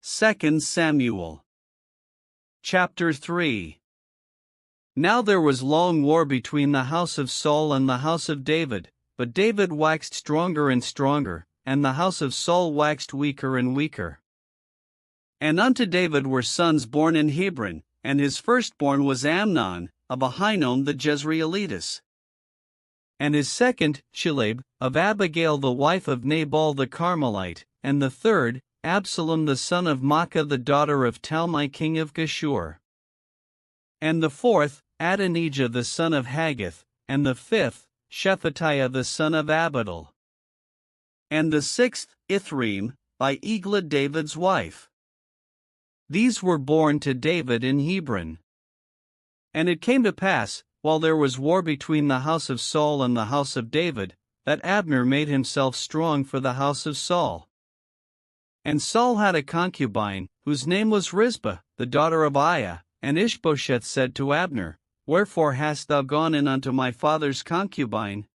2 Samuel. Chapter 3. Now there was long war between the house of Saul and the house of David, but David waxed stronger and stronger, and the house of Saul waxed weaker and weaker. And unto David were sons born in Hebron, and his firstborn was Amnon, of Ahinoam the Jezreelitess. And his second, Chileab, of Abigail the wife of Nabal the Carmelite, and the third, Absalom the son of Maacah the daughter of Talmai king of Geshur. And the fourth, Adonijah the son of Haggith, and the fifth, Shephatiah the son of Abital. And the sixth, Ithream, by Eglah David's wife. These were born to David in Hebron. And it came to pass, while there was war between the house of Saul and the house of David, that Abner made himself strong for the house of Saul. And Saul had a concubine, whose name was Rizpah, the daughter of Aiah, and Ishbosheth said to Abner, Wherefore hast thou gone in unto my father's concubine?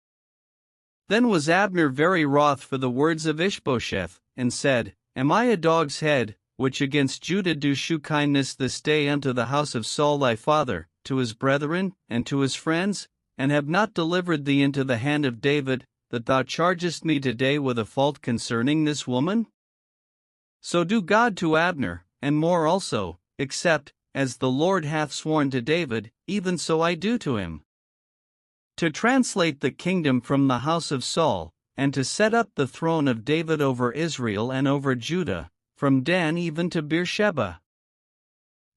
Then was Abner very wroth for the words of Ishbosheth, and said, Am I a dog's head, which against Judah do shew kindness this day unto the house of Saul thy father, to his brethren, and to his friends, and have not delivered thee into the hand of David, that thou chargest me today with a fault concerning this woman? So do God to Abner, and more also, except, as the Lord hath sworn to David, even so I do to him. To translate the kingdom from the house of Saul, and to set up the throne of David over Israel and over Judah, from Dan even to Beersheba.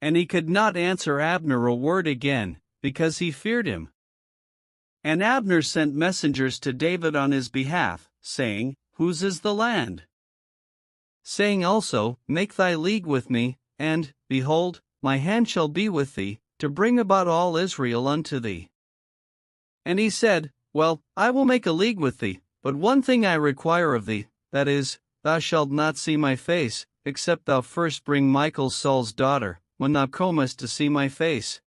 And he could not answer Abner a word again, because he feared him. And Abner sent messengers to David on his behalf, saying, Whose is the land? Saying also, Make thy league with me, and, behold, my hand shall be with thee, to bring about all Israel unto thee. And he said, Well, I will make a league with thee, but one thing I require of thee, that is, thou shalt not see my face, except thou first bring Michal Saul's daughter, when thou comest to see my face.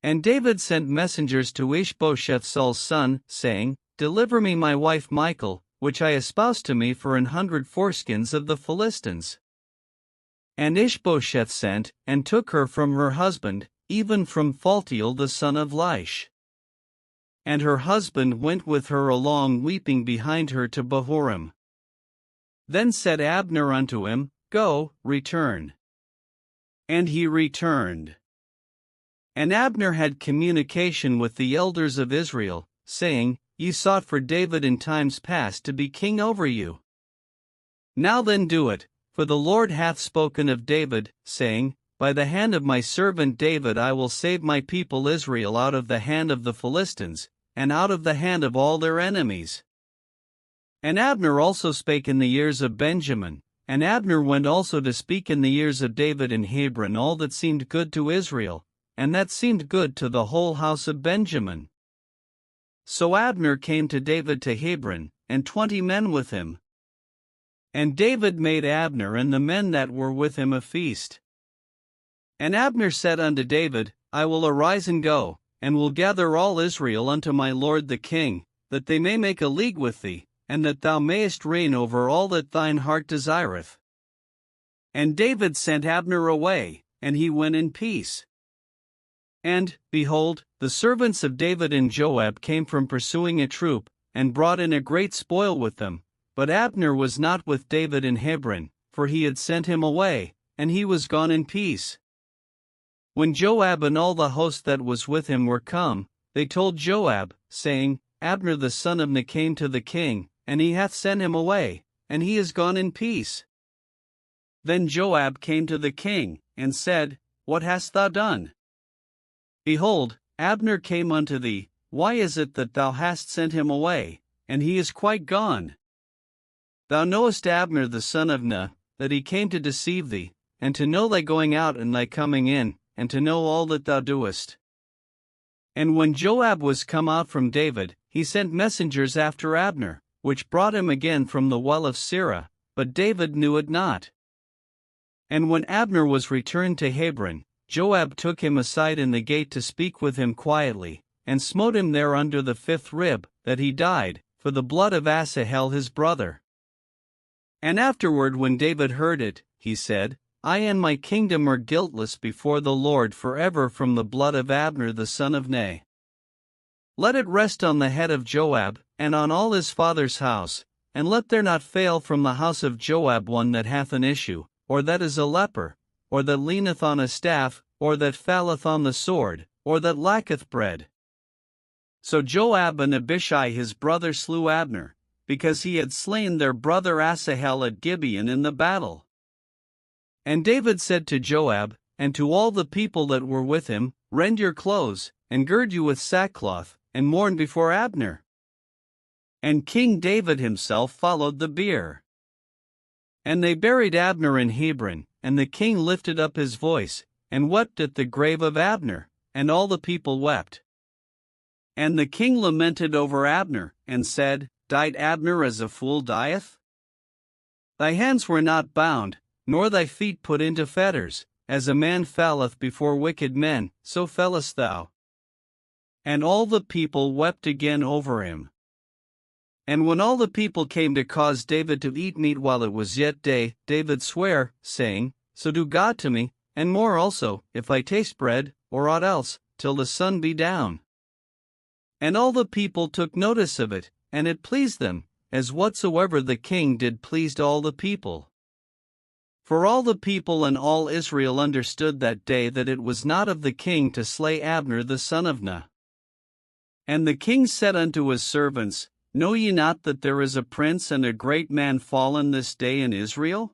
And David sent messengers to Ishbosheth Saul's son, saying, Deliver me my wife Michal, which I espoused to me for 100 foreskins of the Philistines. And Ishbosheth sent, and took her from her husband, even from Phaltiel the son of Laish. And her husband went with her along weeping behind her to Bahurim. Then said Abner unto him, Go, return. And he returned. And Abner had communication with the elders of Israel, saying, Ye sought for David in times past to be king over you. Now then do it, for the Lord hath spoken of David, saying, By the hand of my servant David I will save my people Israel out of the hand of the Philistines, and out of the hand of all their enemies. And Abner also spake in the ears of Benjamin, and Abner went also to speak in the ears of David in Hebron all that seemed good to Israel, and that seemed good to the whole house of Benjamin. So Abner came to David to Hebron, and 20 men with him. And David made Abner and the men that were with him a feast. And Abner said unto David, I will arise and go, and will gather all Israel unto my lord the king, that they may make a league with thee, and that thou mayest reign over all that thine heart desireth. And David sent Abner away, and he went in peace. And, behold, the servants of David and Joab came from pursuing a troop, and brought in a great spoil with them, but Abner was not with David in Hebron, for he had sent him away, and he was gone in peace. When Joab and all the host that was with him were come, they told Joab, saying, Abner the son of Ner came to the king, and he hath sent him away, and he is gone in peace. Then Joab came to the king, and said, What hast thou done? Behold, Abner came unto thee, why is it that thou hast sent him away, and he is quite gone? Thou knowest Abner the son of Ner, that he came to deceive thee, and to know thy going out and thy coming in, and to know all that thou doest. And when Joab was come out from David, he sent messengers after Abner, which brought him again from the well of Sirah, but David knew it not. And when Abner was returned to Hebron, Joab took him aside in the gate to speak with him quietly, and smote him there under the 5th rib, that he died, for the blood of Asahel his brother. And afterward, when David heard it, he said, I and my kingdom are guiltless before the Lord forever from the blood of Abner the son of Ner. Let it rest on the head of Joab, and on all his father's house, and let there not fail from the house of Joab one that hath an issue, or that is a leper, or that leaneth on a staff, or that falleth on the sword, or that lacketh bread. So Joab and Abishai his brother slew Abner, because he had slain their brother Asahel at Gibeon in the battle. And David said to Joab, and to all the people that were with him, Rend your clothes, and gird you with sackcloth, and mourn before Abner. And King David himself followed the bier. And they buried Abner in Hebron, and the king lifted up his voice, and wept at the grave of Abner, and all the people wept. And the king lamented over Abner, and said, Died Abner as a fool dieth? Thy hands were not bound, nor thy feet put into fetters, as a man falleth before wicked men, so fellest thou. And all the people wept again over him. And when all the people came to cause David to eat meat while it was yet day, David sware, saying, So do God to me, and more also, if I taste bread, or aught else, till the sun be down. And all the people took notice of it, and it pleased them, as whatsoever the king did pleased all the people. For all the people and all Israel understood that day that it was not of the king to slay Abner the son of Ner. And the king said unto his servants, Know ye not that there is a prince and a great man fallen this day in Israel?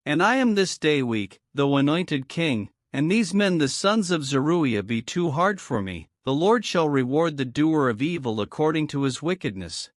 And I am this day weak, though anointed king, and these men the sons of Zeruiah be too hard for me. The Lord shall reward the doer of evil according to his wickedness.